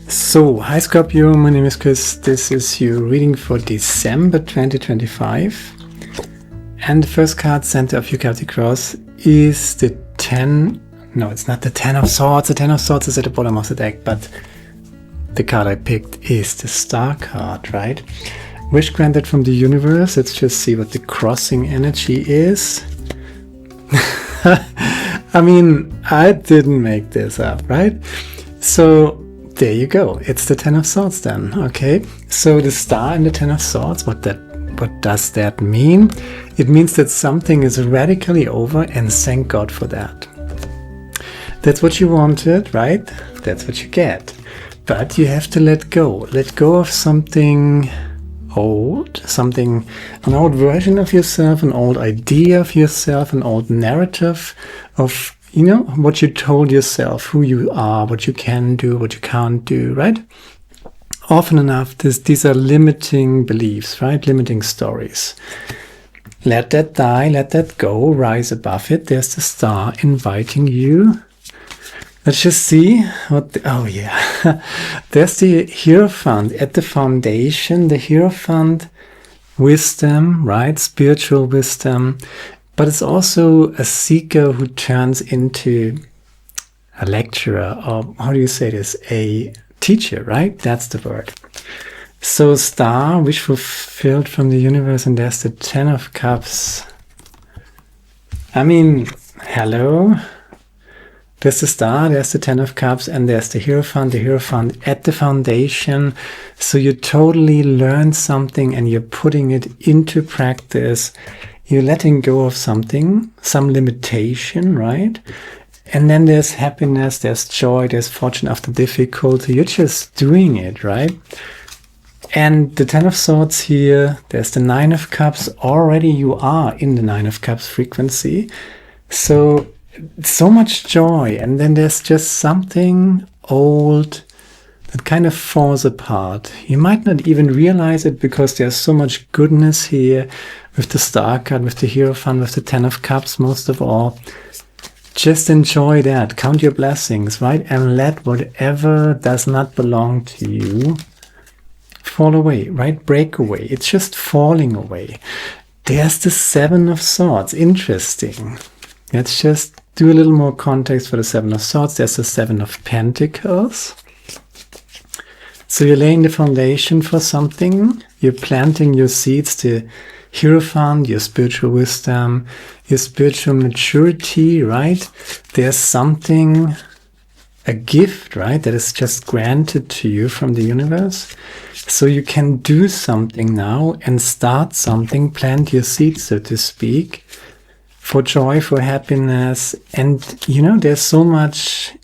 So, hi Scorpio, my name is Chris. This is your reading for December 2025. And the first card, center of your Celtic cross, is the 10. No, it's not the 10 of Swords. The 10 of Swords is at the bottom of the deck, but the card I picked is the Star card, right? Wish granted from the universe. Let's just see what the crossing energy is. I mean, I didn't make this up, right? So there you go. It's the 10 of Swords then, okay? So the Star and the 10 of Swords, what does that mean? It means that something is radically over, and thank God for that. That's what you wanted, right? That's what you get. But you have to let go. Let go of something old, an old version of yourself, an old idea of yourself, an old narrative of, what you told yourself, who you are, what you can do, what you can't do, right? Often enough, these are limiting beliefs, right? Limiting stories. Let that die, let that go, rise above it. There's the Star inviting you. Let's just see what there's the Hierophant at the foundation. The Hierophant, wisdom, right? Spiritual wisdom. But it's also a seeker who turns into a lecturer, or how do you say this? A teacher, right? That's the word. So Star, wish fulfilled from the universe, and there's the 10 of Cups. I mean, hello? There's the Star, there's the 10 of Cups, and there's the Hierophant at the foundation. So you totally learn something and you're putting it into practice. You're letting go of something, some limitation, right? And then there's happiness, there's joy, there's fortune after difficulty. You're just doing it, right? And the 10 of Swords here, there's the 9 of Cups. Already you are in the 9 of Cups frequency. So much joy. And then there's just something old that kind of falls apart. You might not even realize it because there's so much goodness here with the Star card, with the Hierophant, with the 10 of Cups, most of all. Just enjoy that. Count your blessings, right? And let whatever does not belong to you fall away, right? Break away. It's just falling away. There's the 7 of Swords. Interesting. Let's just do a little more context for the 7 of Swords. There's the 7 of Pentacles. So you're laying the foundation for something. You're planting your seeds, the Hierophant, your spiritual wisdom, your spiritual maturity, right? There's something, a gift, right, that is just granted to you from the universe. So you can do something now and start something, plant your seeds, so to speak, for joy, for happiness. And, there's so much.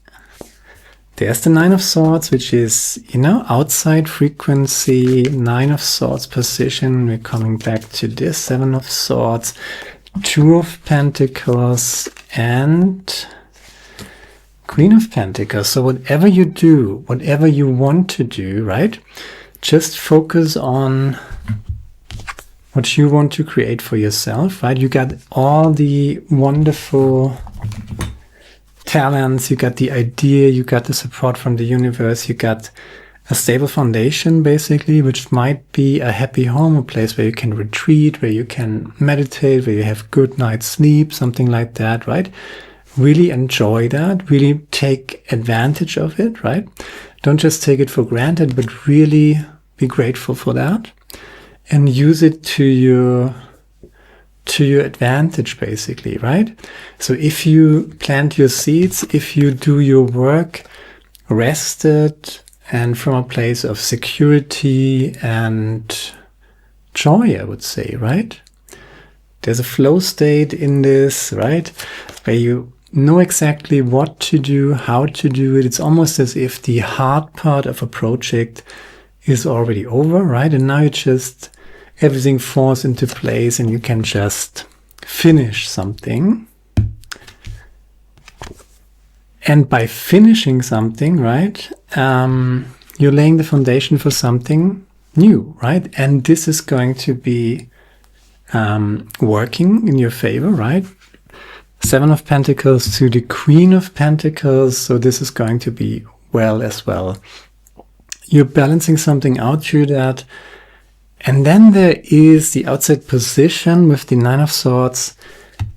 There's the 9 of Swords, which is, outside frequency, 9 of Swords position. We're coming back to this 7 of Swords, 2 of Pentacles, and Queen of Pentacles. So whatever you do, whatever you want to do, right? Just focus on what you want to create for yourself, right? You got all the wonderful talents, you got the idea, you got the support from the universe, you got a stable foundation, basically, which might be a happy home, a place where you can retreat, where you can meditate, where you have good night's sleep, something like that, right? Really enjoy that, really take advantage of it, right? Don't just take it for granted, but really be grateful for that and use it to your advantage, basically, right? So if you plant your seeds, if you do your work rested and from a place of security and joy, I would say, right? There's a flow state in this, right? Where you know exactly what to do, how to do it. It's almost as if the hard part of a project is already over, right? And now everything falls into place and you can just finish something. And by finishing something, right, you're laying the foundation for something new, right? And this is going to be working in your favor, right? 7 of Pentacles to the Queen of Pentacles. So this is going to be well as well. You're balancing something out through that. And then there is the outside position with the 9 of Swords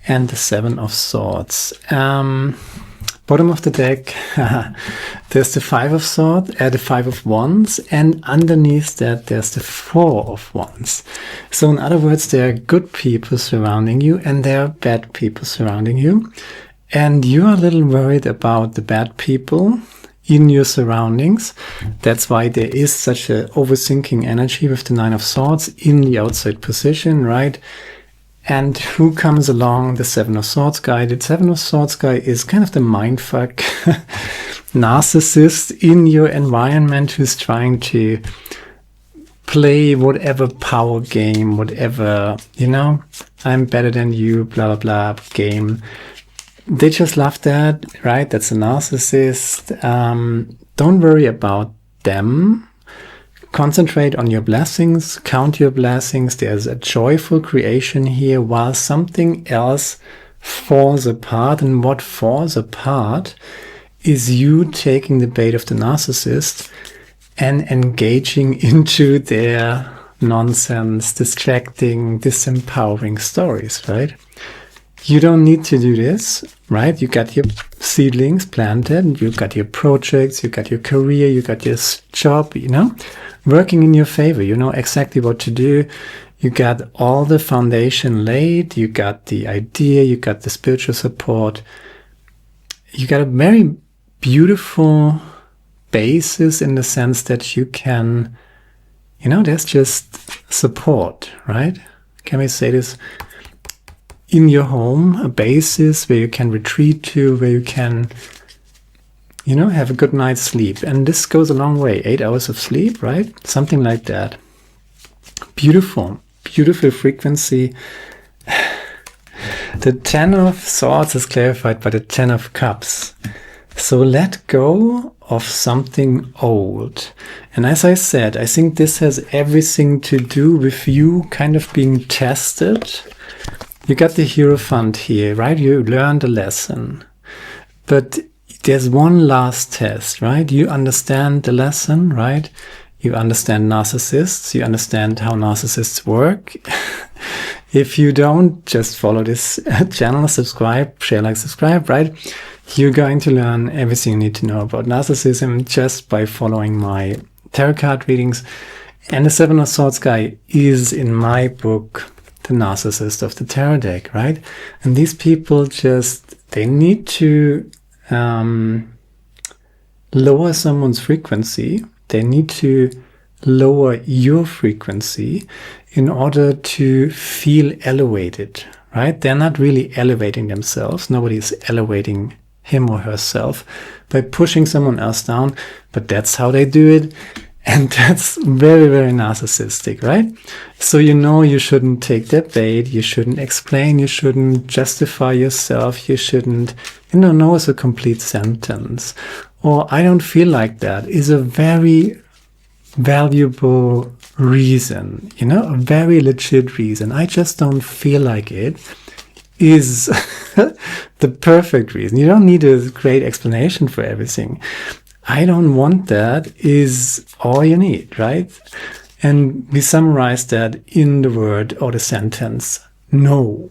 and the 7 of Swords. Bottom of the deck, there's the 5 of Swords, the 5 of Wands, and underneath that there's the 4 of Wands. So in other words, there are good people surrounding you and there are bad people surrounding you. And you're a little worried about the bad people in your surroundings. That's why there is such an overthinking energy with the 9 of Swords in the outside position, right? And who comes along? The 7 of Swords guy. The 7 of Swords guy is kind of the mindfuck narcissist in your environment who's trying to play whatever power game, whatever, you know, I'm better than you, blah, blah, blah game. They just love that, right? That's a narcissist. Don't worry about them. Concentrate on your blessings, count your blessings. There's a joyful creation here while something else falls apart. And what falls apart is you taking the bait of the narcissist and engaging into their nonsense, distracting, disempowering stories, right? You don't need to do this, right? You got your seedlings planted, you got your projects, you got your career, you got your job, you know, working in your favor. You know exactly what to do. You got all the foundation laid, you got the idea, you got the spiritual support. You got a very beautiful basis in the sense that you can, you know, there's just support, right? Can we say this? In your home, a basis where you can retreat to, where you can, you know, have a good night's sleep. And this goes a long way. 8 hours of sleep, right? Something like that. Beautiful, beautiful frequency. The 10 of Swords is clarified by the 10 of Cups. So let go of something old. And as I said, I think this has everything to do with you kind of being tested. You got the Hierophant here, right? You learned a lesson. But there's one last test, right? You understand the lesson, right? You understand narcissists. You understand how narcissists work. If you don't, just follow this channel, subscribe, share, like, subscribe, right? You're going to learn everything you need to know about narcissism just by following my tarot card readings. And the 7 of Swords guy is, in my book, the narcissist of the tarot deck, right? And these people just, they need to lower someone's frequency. They need to lower your frequency in order to feel elevated, right? They're not really elevating themselves. Nobody is elevating him or herself by pushing someone else down, but that's how they do it. And that's very, very narcissistic, right? So you know you shouldn't take that bait, you shouldn't explain, you shouldn't justify yourself, you shouldn't, you know is a complete sentence. Or I don't feel like that is a very valuable reason, you know, a very legit reason. I just don't feel like it is the perfect reason. You don't need a great explanation for everything. I don't want that is all you need, right? And we summarize that in the word or the sentence, no,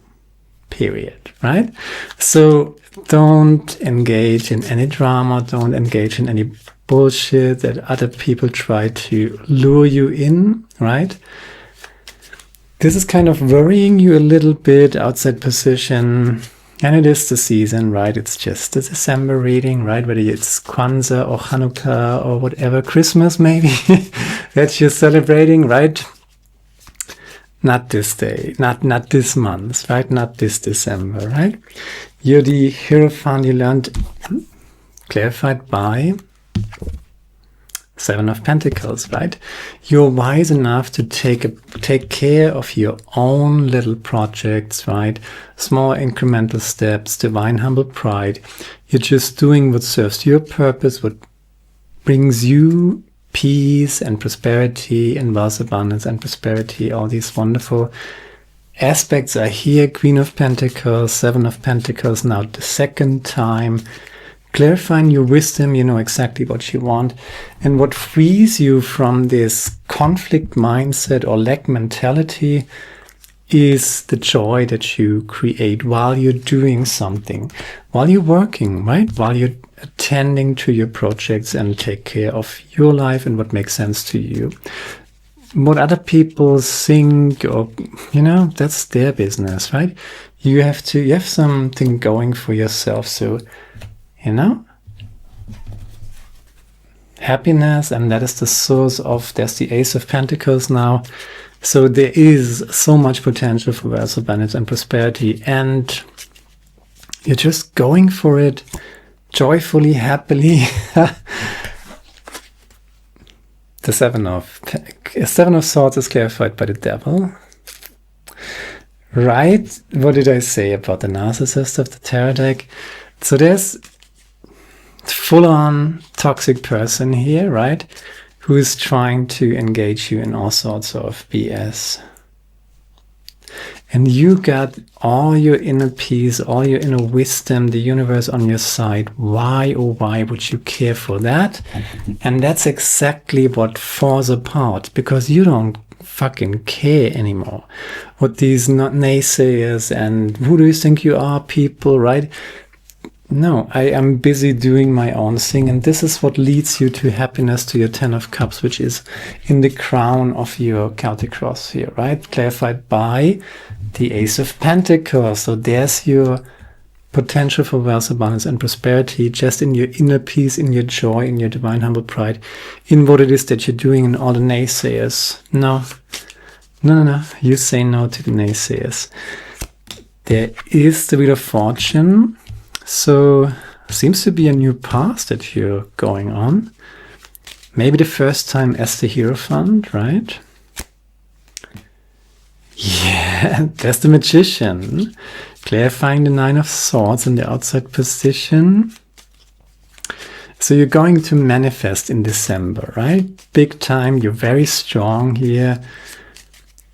period, right? So don't engage in any drama, don't engage in any bullshit that other people try to lure you in, right? This is kind of worrying you a little bit, outside position. And it is the season, right? It's just the December reading, right? Whether it's Kwanzaa or Hanukkah or whatever, Christmas maybe, that you're celebrating, right? Not this day, not this month, right? Not this December, right? You're the Hierophant. You learned, clarified by 7 of Pentacles, right? You're wise enough to take care of your own little projects, right? Small incremental steps, divine humble pride. You're just doing what serves your purpose, what brings you peace and prosperity and wealth, abundance and prosperity. All these wonderful aspects are here. Queen of Pentacles, 7 of Pentacles, now the second time. clarifying your wisdom, you know exactly what you want. And what frees you from this conflict mindset or lack mentality is the joy that you create while you're doing something, while you're working, right? While you're attending to your projects and take care of your life and what makes sense to you. What other people think, or, you know, that's their business, right? You have something going for yourself. So, you know, happiness, and that is the source of, there's the Ace of Pentacles now. So there is so much potential for wealth, abundance, and prosperity, and you're just going for it joyfully, happily. The Seven of Swords is clarified by the Devil. Right? What did I say about the narcissist of the tarot deck? So there's full-on toxic person here, right? Who is trying to engage you in all sorts of BS. And you got all your inner peace, all your inner wisdom, the universe on your side. Why, oh why would you care for that? And that's exactly what falls apart, because you don't fucking care anymore. What these naysayers and who do you think you are people, right? No, I am busy doing my own thing, and this is what leads you to happiness, to your Ten of Cups, which is in the crown of your Celtic cross here, right? Clarified by the Ace of Pentacles. So there's your potential for wealth, abundance, and prosperity, just in your inner peace, in your joy, in your divine humble pride, in what it is that you're doing, and all the naysayers. No, you say no to the naysayers. There is the Wheel of Fortune. So seems to be a new path that you're going on. Maybe the first time as the Hierophant, right? Yeah, there's the Magician. Clarifying the Nine of Swords in the outside position. So you're going to manifest in December, right? Big time. You're very strong here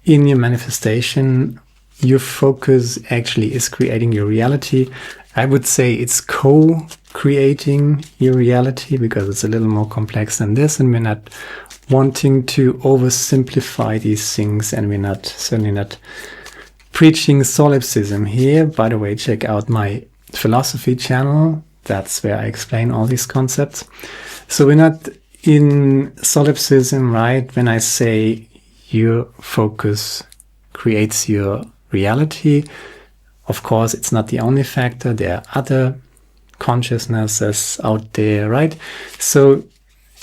in your manifestation. Your focus actually is creating your reality. I would say it's co-creating your reality, because it's a little more complex than this, and we're not wanting to oversimplify these things, and we're certainly not preaching solipsism here. By the way, check out my philosophy channel. That's where I explain all these concepts. So we're not in solipsism, right? When I say your focus creates your reality, of course, it's not the only factor. There are other consciousnesses out there, right? So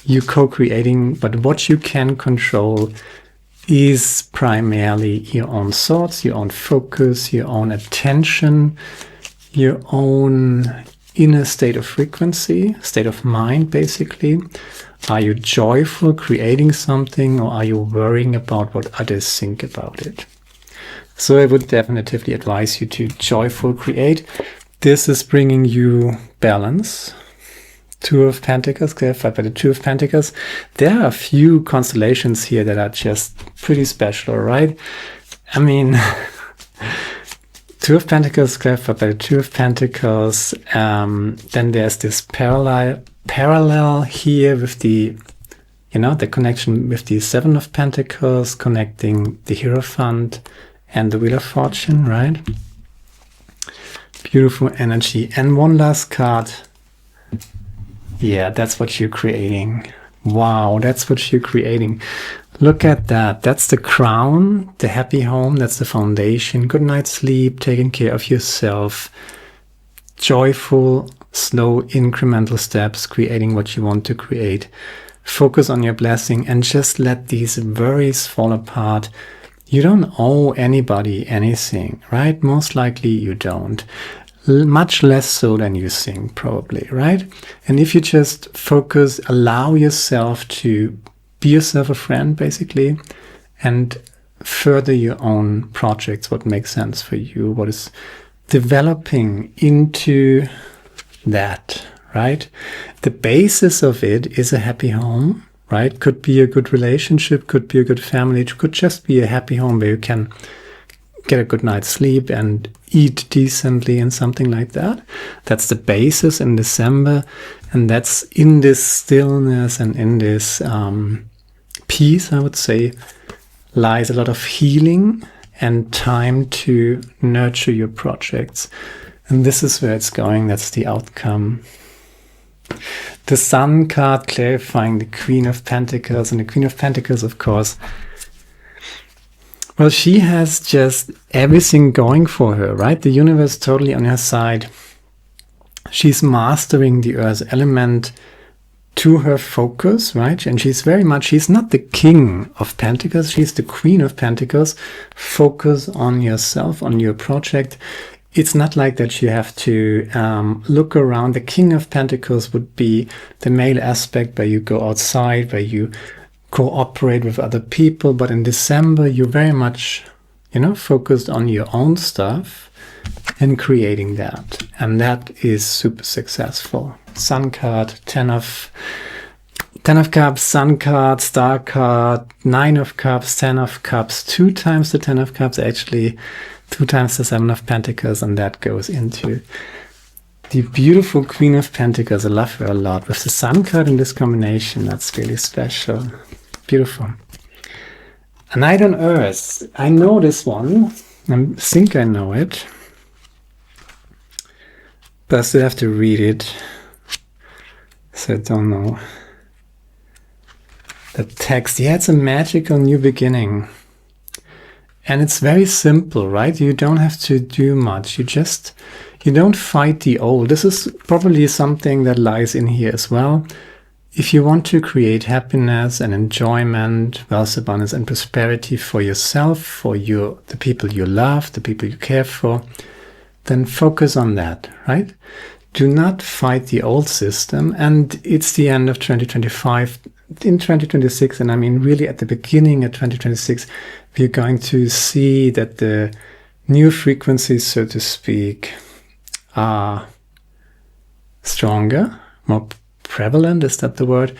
you're co-creating, but what you can control is primarily your own thoughts, your own focus, your own attention, your own inner state of frequency, state of mind, basically. Are you joyful creating something, or are you worrying about what others think about it? So I would definitely advise you to joyful create. This is bringing you balance. Two of Pentacles, clarified by the Two of Pentacles. There are a few constellations here that are just pretty special, right? I mean, Two of Pentacles, clarified by the Two of Pentacles. Then there's this parallel here with the, you know, the connection with the Seven of Pentacles, connecting the Hierophant and the Wheel of Fortune, right? Beautiful energy. And one last card. Yeah, that's what you're creating. Wow, that's what you're creating. Look at that. That's the crown, the happy home. That's the foundation. Good night's sleep, taking care of yourself. Joyful, slow, incremental steps, creating what you want to create. Focus on your blessing and just let these worries fall apart. You don't owe anybody anything, right? Most likely you don't. Much less so than you think, probably, right? And if you just focus, allow yourself to be yourself a friend, basically, and further your own projects, what makes sense for you, what is developing into that, right? The basis of it is a happy home, right? Could be a good relationship, could be a good family, it could just be a happy home where you can get a good night's sleep and eat decently and something like that. That's the basis in December. And that's in this stillness and in this peace, I would say, lies a lot of healing and time to nurture your projects. And this is where it's going. That's the outcome. The Sun card clarifying the Queen of Pentacles. And the Queen of Pentacles, of course, well, she has just everything going for her, right? The universe totally on her side. She's mastering the earth element to her focus, right? And she's not the King of Pentacles. She's the Queen of Pentacles. Focus on yourself, on your project. It's not like that you have to look around. The King of Pentacles would be the male aspect where you go outside, where you cooperate with other people. But in December, you're very much, focused on your own stuff and creating that. And that is super successful. Sun card, 10 of Cups, Sun card, Star card, 9 of Cups, 10 of Cups, 2 times the 10 of Cups, actually 2 times the 7 of Pentacles, and that goes into the beautiful Queen of Pentacles. I love her a lot. With the Sun card in this combination, that's really special. Beautiful. A Night on Earth. I know this one. I think I know it. But I still have to read it. So I don't know. The text. Yeah, it's a magical new beginning. And it's very simple, right? You don't have to do much. You don't fight the old. This is probably something that lies in here as well. If you want to create happiness and enjoyment, wealth, abundance, and prosperity for yourself, for the people you love, the people you care for, then focus on that, right? Do not fight the old system. And it's the end of 2025. In 2026, and I mean really at the beginning of 2026, we're going to see that the new frequencies, so to speak, are stronger, more prevalent, is that the word,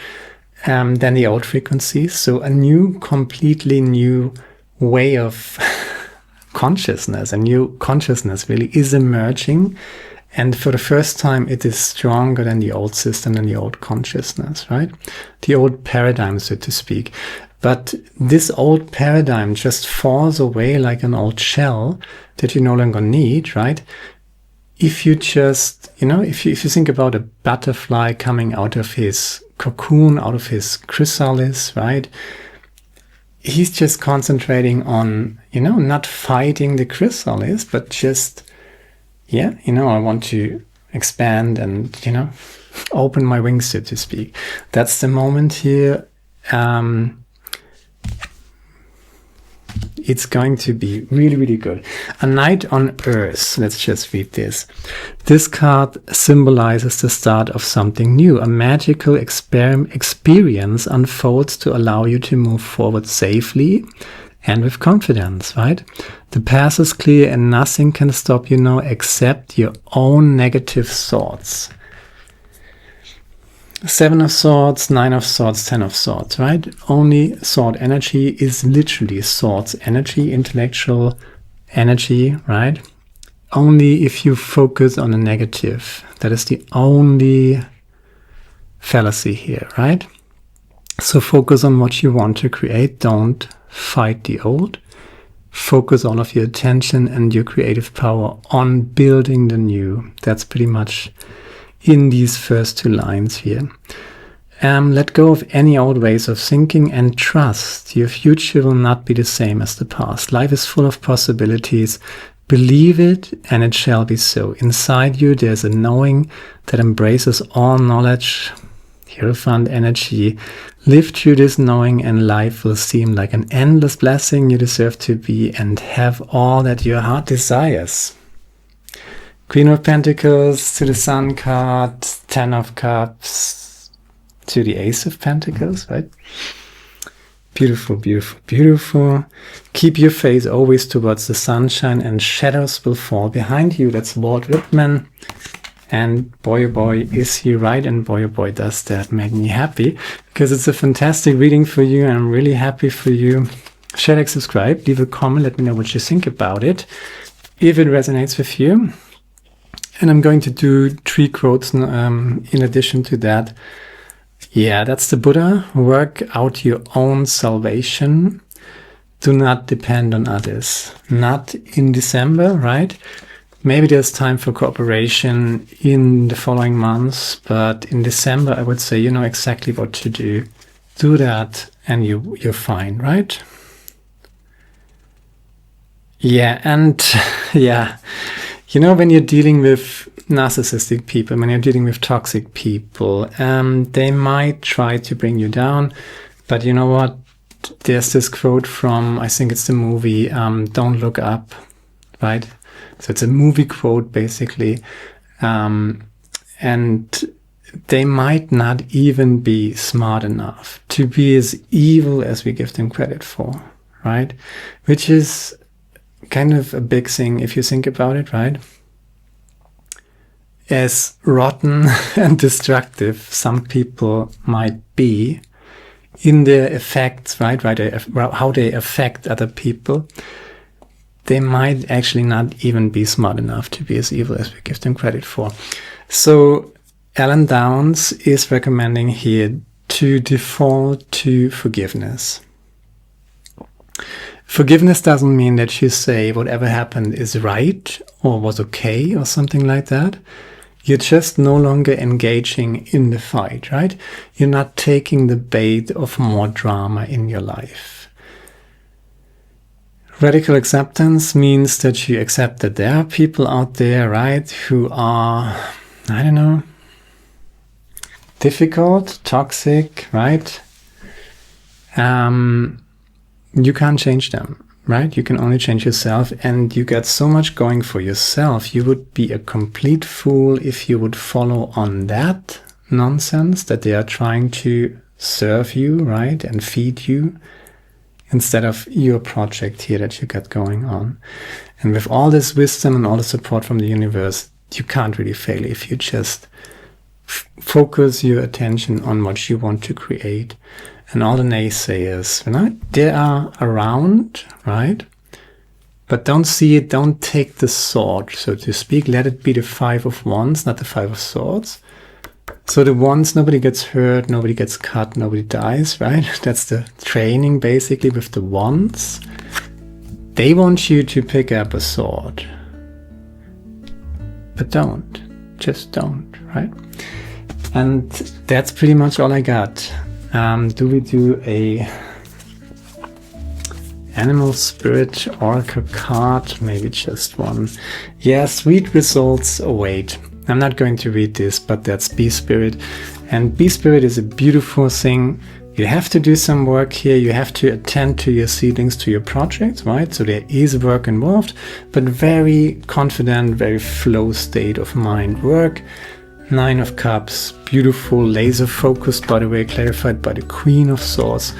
than the old frequencies. So a completely new way of consciousness, a new consciousness really is emerging. And for the first time, it is stronger than the old system and the old consciousness, right? The old paradigm, so to speak. But this old paradigm just falls away like an old shell that you no longer need, right? If you just, if you think about a butterfly coming out of his cocoon, out of his chrysalis, right? He's just concentrating on, not fighting the chrysalis, but just, I want to expand and, open my wings, so to speak. That's the moment here. It's going to be really, really good. A Night on Earth. Let's just read this. This card symbolizes the start of something new. A magical experience unfolds to allow you to move forward safely and with confidence, right? The path is clear and nothing can stop you now except your own negative thoughts. 7 of Swords, 9 of Swords, 10 of Swords, right? Only sword energy is literally swords energy, intellectual energy, right? Only if you focus on the negative. That is the only fallacy here, right? So focus on what you want to create. Don't fight the old. Focus all of your attention and your creative power on building the new. That's pretty much in these first 2 lines here. Let go of any old ways of thinking and trust. Your future will not be the same as the past. Life is full of possibilities. Believe it and it shall be so. Inside you there's a knowing that embraces all knowledge. Hierophant energy. Live through this knowing and life will seem like an endless blessing you deserve to be and have all that your heart desires. Queen of Pentacles to the Sun card, 10 of Cups to the Ace of Pentacles, right? Beautiful, beautiful, beautiful. Keep your face always towards the sunshine and shadows will fall behind you. That's Walt Whitman. And boy, oh boy, is he right? And boy, oh boy, does that make me happy. Because it's a fantastic reading for you. I'm really happy for you. share, like, subscribe, leave a comment, let me know what you think about it, if it resonates with you. And I'm going to do 3 quotes in addition to that. Yeah, that's the Buddha. Work out your own salvation. Do not depend on others. Not in December, right? Maybe there's time for cooperation in the following months, but in December, I would say you know exactly what to do. Do that and you're fine, right? Yeah, and yeah, you know, when you're dealing with narcissistic people, when you're dealing with toxic people, they might try to bring you down, but you know what? There's this quote from, I think it's the movie, Don't Look Up, right? So it's a movie quote, basically. And they might not even be smart enough to be as evil as we give them credit for, right? Which is kind of a big thing if you think about it, right? As rotten and destructive some people might be in their effects, right? How they affect other people, they might actually not even be smart enough to be as evil as we give them credit for. So Alan Downs is recommending here to default to forgiveness. Forgiveness doesn't mean that you say whatever happened is right or was okay or something like that. You're just no longer engaging in the fight, right? You're not taking the bait of more drama in your life. Radical acceptance means that you accept that there are people out there, right, who are, I don't know, difficult, toxic, right? You can't change them, right? You can only change yourself, and you got so much going for yourself. You would be a complete fool if you would follow on that nonsense that they are trying to serve you, right, and feed you, instead of your project here that you got going on. And with all this wisdom and all the support from the universe, you can't really fail if you just focus your attention on what you want to create. And all the naysayers, they are around, right? But don't see it, don't take the sword, so to speak. Let it be the 5 of Wands, not the 5 of Swords. So the Wands, nobody gets hurt, nobody gets cut, nobody dies, right? That's the training, basically, with the Wands. They want you to pick up a sword. But don't. Just don't, right? And that's pretty much all I got. Do we do a animal spirit oracle card? Maybe just one. Yeah, sweet results await. I'm not going to read this, but that's Bee Spirit. And Bee Spirit is a beautiful thing. You have to do some work here. You have to attend to your seedlings, to your projects, right? So there is work involved, but very confident, very flow state of mind work. 9 of Cups, beautiful, laser focused, by the way, clarified by the Queen of Swords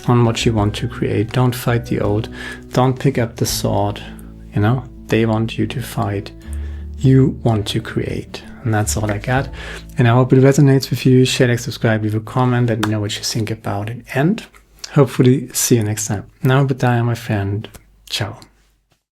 on what you want to create. Don't fight the old. Don't pick up the sword. You know, they want you to fight. You want to create. And that's all I got. And I hope it resonates with you. Share, like, subscribe, leave a comment, let me know what you think about it. And hopefully see you next time. Now, Badaya, my friend. Ciao.